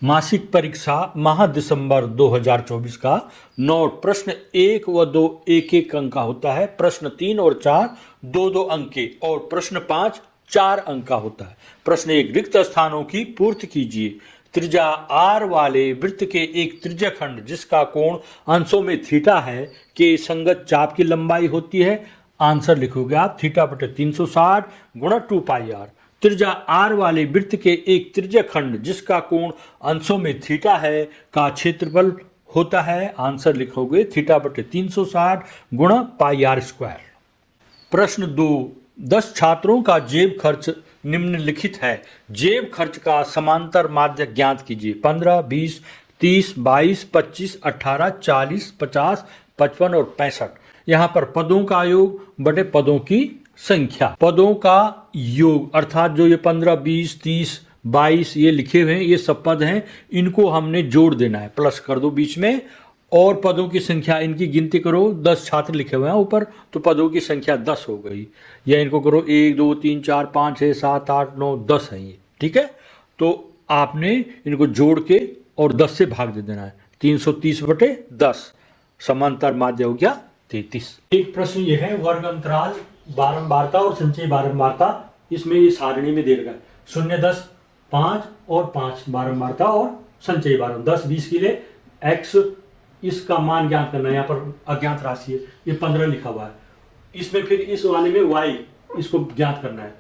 मासिक परीक्षा माह दिसंबर 2024 का नोट। प्रश्न 1 व 2 1-1 अंक का होता है। प्रश्न 3 और 4 2-2 अंक के और प्रश्न 5 4 अंक का होता है। प्रश्न 1, रिक्त स्थानों की पूर्ति कीजिए। त्रिज्या r वाले वृत्त के एक त्रिज्याखंड जिसका कोण अंशों में थीटा है के संगत चाप की लंबाई होती है। आंसर लिखोगे आप थीटा बटे 360 गुणा 2 पाई r। त्रिज्या r वाले वृत्त के एक त्रिज्याखंड जिसका कोण अंशों में थीटा है का क्षेत्रफल होता है। आंसर लिखोगे थीटा बटे 360 गुणा पाई r स्क्वायर। प्रश्न 2, 10 छात्रों का जेब खर्च निम्नलिखित है। जेब खर्च का समांतर माध्य ज्ञात कीजिए। 15, 20, 30, 22, 25, 18, 40, 50, 55 और 65। यहाँ पर पदों का योग बटे पदों की संख्या। पदों का योग अर्थात जो ये 15, 20, 30, 22 ये लिखे हुए हैं, ये सब पद हैं, इनको हमने जोड़ देना है, प्लस कर दो बीच में। और पदों की संख्या इनकी गिनती करो। 10 छात्र लिखे हुए हैं ऊपर, तो पदों की संख्या 10 हो गई। या इनको करो 1, 2, 3, 4, 5, 6, 7, 8, 9, 10 है ये, ठीक है। तो आपने इनको जोड़ के और 10 से भाग दे देना है। 330 बटे 10 समांतर माध्य हो गया 33। एक प्रश्न ये है, वर्ग अंतराल बारंबारता और संचयी बारंबारता, इसमें ये सारणी में दे रखा है 0, 10, 5 और 5 बारंबारता और संचयी बारंबारता। 10, 20 के लिए x इसका मान ज्ञात करना है। यहाँ पर अज्ञात राशि है, ये 15 लिखा हुआ है। इसमें फिर इस वाले में y इसको ज्ञात करना है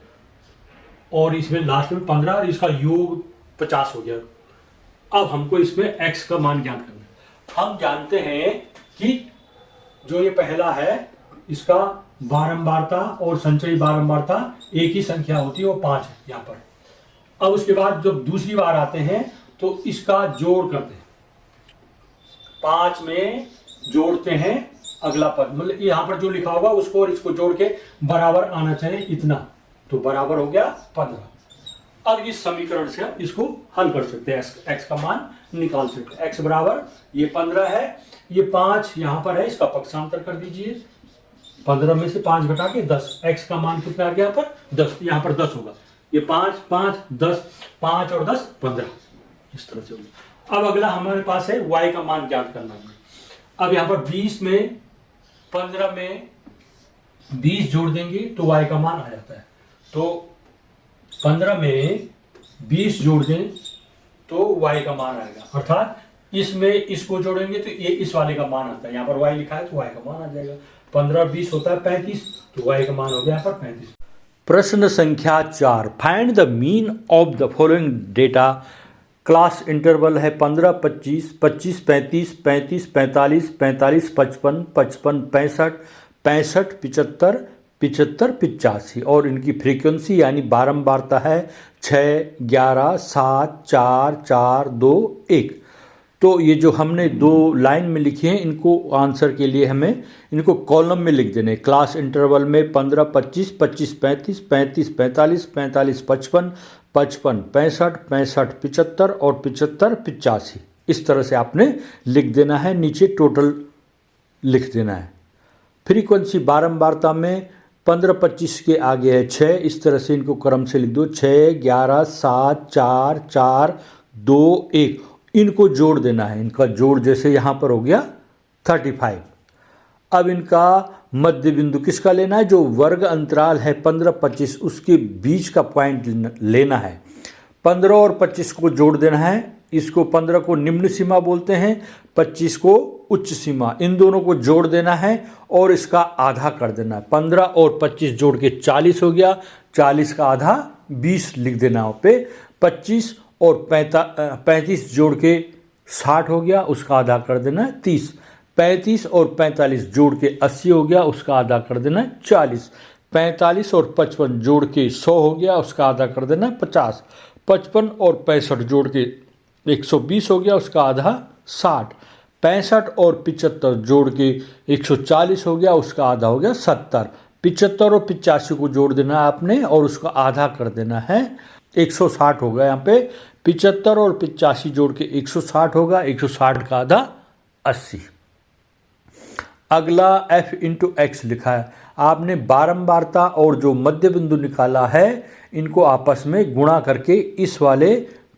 और इसमें लास्ट में 15 और इसका योग 50 हो गया। अब हमको इसमें x का मान ज्ञात करना है। हम जानते हैं कि जो ये पहला है इसका बारंबारता और संचयी बारंबारता एक ही संख्या होती है, वो 5 है यहाँ पर। अब उसके बाद जब दूसरी बार आते हैं तो इसका जोड़ करते हैं, 5 में जोड़ते हैं अगला पद, मतलब यहाँ पर जो लिखा होगा उसको और इसको जोड़ के बराबर आना चाहिए इतना, तो बराबर हो गया 15। अब इस समीकरण से हम इसको हल कर सकते हैं, x का मान निकाल सकते हैं। x बराबर ये 15 है, ये 5 यहाँ पर है, इसका पक्षांतर कर दीजिए। 15 में से 5 घटा के 10, x का मान कितना आ गया यहाँ पर 10, यहाँ पर 10 होगा। ये 5, 5, 10, 5 और 10 15, इस तरह से होगा। अब अगला हमारे पास है y का मान ज्ञात करना है। अब यहाँ पर 20 में 15 में 20 जोड़ देंगे तो y का मान आ जाता है। तो 15 में 20 जोड़ दें तो y का मान आएगा, अर्थात इसमें इसको जोड़ेंगे तो ये इस वाले का मान आता है। यहाँ पर y लिखा है तो y का मान आ जाएगा। 15, 20 होता है 35, तो y का मान हो गया यहाँ पर 35। प्रश्न संख्या 4, find the mean of the following data. Class interval है 15, 25, 25, 35, 35, 45, 45, 55, 55, 65, 65, 75, 75, 85 और इनकी फ्रीक्वेंसी यानी बारंबारता है 6, 11, 7, 4, 4, 2, 1। तो ये जो हमने 2 लाइन में लिखे हैं, इनको आंसर के लिए हमें इनको कॉलम में लिख देने। क्लास इंटरवल में 15, 25, 25, 35, 35, 45, 45, 55, 55, 65, 65, 75 और 75, 85, इस तरह से आपने लिख देना है। नीचे टोटल लिख देना है। फ्रीक्वेंसी बारंबारता में 15, 25 के आगे है 6, इस तरह से इनको क्रम से लिख दो। 6, 11, 7, 4, 4, 2, 1, इनको जोड़ देना है। इनका जोड़ जैसे यहाँ पर हो गया 35। अब इनका मध्य बिंदु किसका लेना है, जो वर्ग अंतराल है 15, 25 उसके बीच का पॉइंट लेना है। 15 और 25 को जोड़ देना है। इसको 15 को निम्न सीमा बोलते हैं, 25 को उच्च सीमा। इन दोनों को जोड़ देना है और इसका आधा कर देना है। 15 और 25 जोड़ के 40 हो गया, 40 का आधा 20 लिख देना है पे। 25 और 35 जोड़ के 60 हो गया, उसका आधा कर देना है 30। 35 और 45 जोड़ के 80 हो गया, उसका आधा कर देना है 40। 45 और 55 जोड़ के 100 हो गया, उसका आधा कर देना है 50। 55 और 65 जोड़ के 120 हो गया, उसका आधा 60। 65 और 75 जोड़ के 140 हो गया, उसका आधा हो गया 70। 75 और 85 को जोड़ देना है आपने और उसका आधा कर देना है 160 होगा। यहाँ पे 75 और 85 जोड़ के 160 होगा, 160 का आधा 80। अगला f इंटू एक्स लिखा है। आपने बारंबारता और जो मध्य बिंदु निकाला है इनको आपस में गुणा करके इस वाले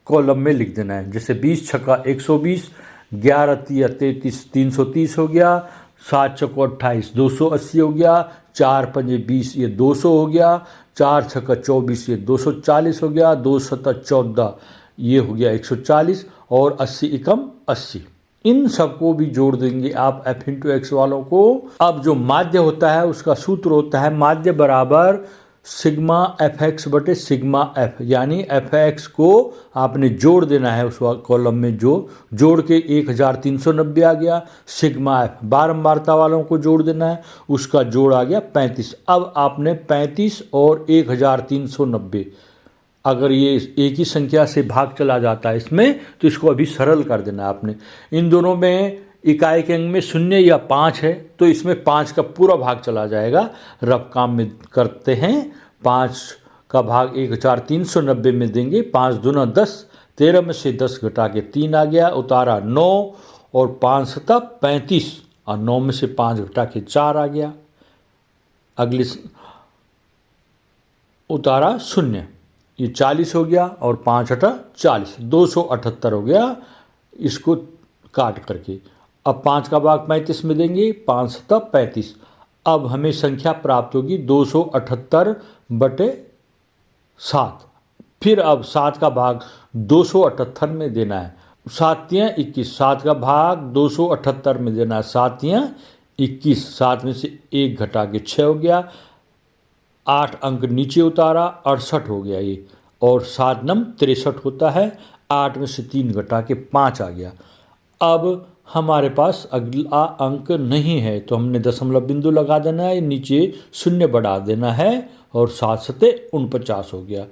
कॉलम में लिख देना है। जैसे 20 छक्का 120, 11 तिया 33 330 हो गया, 7 चौको 28 280 हो गया, 4 पंजे 20 ये 200 हो गया, 4 छक्का 24 ये 240 हो गया, 2 सत्ता 14 ये हो गया 140 और 80 एकम 80। इन सबको भी जोड़ देंगे आप f इंटू एक्स वालों को। अब जो माध्य होता है उसका सूत्र होता है माध्य बराबर सिग्मा एफ एक्स बटे सिग्मा एफ, यानी एफ एक्स को आपने जोड़ देना है उस कॉलम में, जो जोड़ के 1390 आ गया। सिग्मा एफ बारंबारता वालों को जोड़ देना है, उसका जोड़ आ गया 35। अब आपने 35 और 1390, अगर ये एक ही संख्या से भाग चला जाता है इसमें, तो इसको अभी सरल कर देना है आपने। इन दोनों में इकाई के अंक में 0 या 5 है, तो इसमें 5 का पूरा भाग चला जाएगा। रफ काम में करते हैं, 5 का भाग 1390 में देंगे, 5 दूना 10, 13 में से 10 घटा के 3 आ गया, उतारा 9 और 5 सत्ता 35 और 9 में से 5 घटा के 4 आ गया, अगली उतारा 0, ये 40 हो गया और 5 अठा 40, 278 हो गया इसको काट करके। अब 5 का भाग 35 में देंगे, 5 सत्ता 35। अब हमें संख्या प्राप्त होगी 278 बटे 7। फिर अब 7 का भाग 278 में देना है, 7 तियां 21, 7 का भाग 278 में देना है, 7 तियां 21, 7 में से 1 घटा के 6 हो गया, 8 अंक नीचे उतारा 68 हो गया ये, और 7 नम 63 होता है, 8 में से 3 घटा के 5 आ गया। अब हमारे पास अगला अंक नहीं है तो हमने दशमलव बिंदु लगा देना है, नीचे 0 बढ़ा देना है और 7 सत्ते 49 हो गया,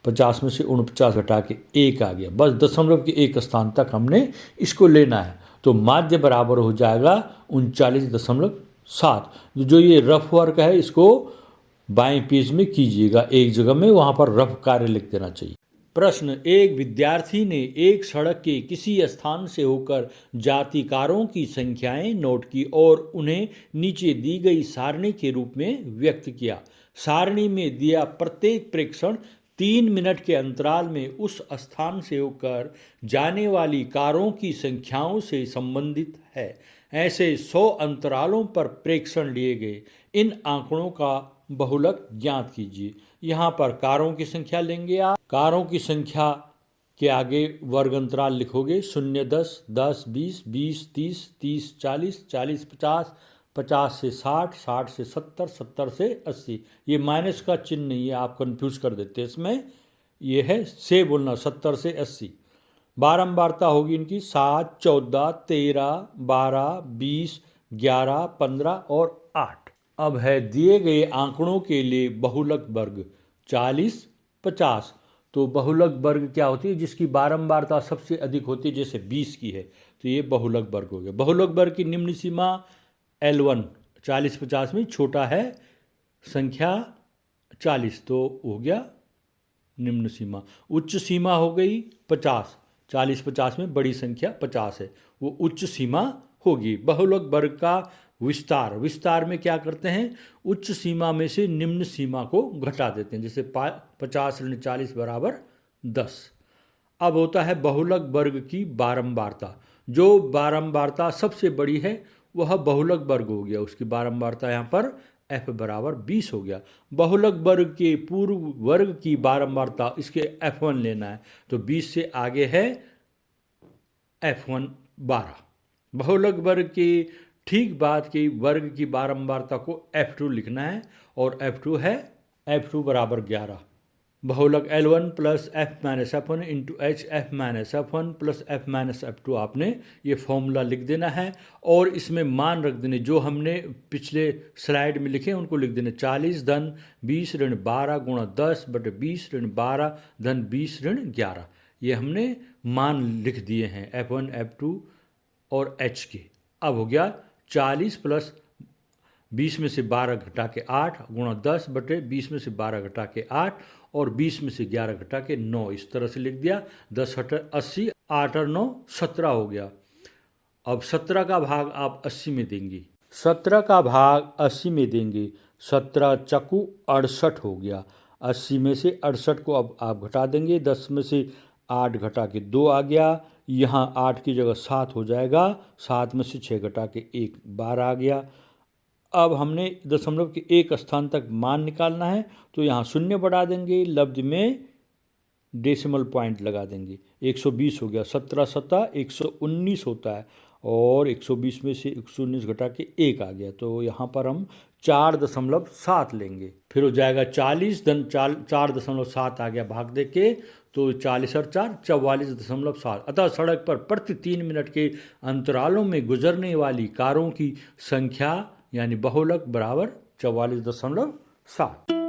50 में से 49 घटा के 1 आ गया। बस दशमलव के एक स्थान तक हमने इसको लेना है, तो माध्य बराबर हो जाएगा 39.7। जो ये रफ वर्क है इसको बाएं पेज में कीजिएगा, एक जगह में वहाँ पर रफ कार्य लिख देना चाहिए। प्रश्न, एक विद्यार्थी ने एक सड़क के किसी स्थान से होकर जाती कारों की संख्याएं नोट की और उन्हें नीचे दी गई सारणी के रूप में व्यक्त किया। सारणी में दिया प्रत्येक प्रेक्षण 3 मिनट के अंतराल में उस स्थान से होकर जाने वाली कारों की संख्याओं से संबंधित है। ऐसे 100 अंतरालों पर प्रेक्षण लिए गए। इन आंकड़ों का बहुलक ज्ञात कीजिए। यहाँ पर कारों की संख्या लेंगे आप, कारों की संख्या के आगे वर्ग अंतराल लिखोगे, 0 10 10 20 20 30 30 40 40 50 50 से 60 60 से 70 70 से 80। ये माइनस का चिन्ह नहीं है, आप कंफ्यूज कर देते हैं इसमें, ये है से बोलना 70 से 80। बारंबारता होगी इनकी 7 14 13 12 20 11 15 और 8। अब है दिए गए आंकड़ों के लिए बहुलक वर्ग 40 50। तो बहुलक वर्ग क्या होती है, जिसकी बारंबारता सबसे अधिक होती है, जैसे 20 की है, तो ये बहुलक वर्ग हो गया। बहुलक वर्ग की निम्न सीमा L1 40 50 में छोटा है संख्या 40, तो हो गया निम्न सीमा। उच्च सीमा हो गई 50, 40 50 में बड़ी संख्या 50 है, वो उच्च सीमा होगी। बहुलक वर्ग का विस्तार, विस्तार में क्या करते हैं, उच्च सीमा में से निम्न सीमा को घटा देते हैं, जैसे 50 ऋण 40 बराबर 10। अब होता है बहुलक वर्ग की बारंबारता। जो बारंबारता सबसे बड़ी है वह बहुलक वर्ग हो गया, उसकी बारंबारता यहाँ पर f बराबर 20 हो गया। बहुलक वर्ग के पूर्व वर्ग की बारंबारता, इसके f1 लेना है, तो 20 से आगे है f1 12। बहुलक वर्ग के ठीक बाद के वर्ग की बारंबारता को f2 लिखना है, और f2 है f2 बराबर 11। बहुलक L1 plus f minus f1 into H f minus f1 plus f minus f2 आपने ये फॉर्मूला लिख देना है, और इसमें मान रख देने जो हमने पिछले स्लाइड में लिखे उनको लिख देने। 40 धन 20 ऋण 12 गुणा 10 बटे 20 ऋण 12 धन 20 ऋण 11, ये हमने मान लिख दिए हैं f1 f2 और h के। अब हो गया 40 प्लस 20 में से 12 घटा के 8 गुणा 10 बटे 20 में से 12 घटा के 8 और 20 में से 11 घटा के 9, इस तरह से लिख दिया। 10 8 80, 8 और 9 17 हो गया। अब 17 का भाग आप 80 में देंगे, 17 का भाग 80 में देंगे, 17 चकू 68 हो गया। 80 में से 68 को अब आप घटा देंगे, 10 में से 8 घटा के 2 आ गया, यहाँ 8 की जगह 7 हो जाएगा, 7 में से 6 घटा के 1 12 आ गया। अब हमने दशमलव के एक स्थान तक मान निकालना है, तो यहाँ शून्य बढ़ा देंगे, लब्ध में डेसिमल पॉइंट लगा देंगे। 120 हो गया, 17 सत्ता 119 होता है, और 120 में से 119 घटा के 1 आ गया, तो यहाँ पर हम 4.7 लेंगे। फिर हो जाएगा 40, 4.7 आ गया भाग दे के, तो 40 और 4 44.7। अतः सड़क पर प्रति 3 मिनट के अंतरालों में गुजरने वाली कारों की संख्या यानी बहुलक बराबर 44.7।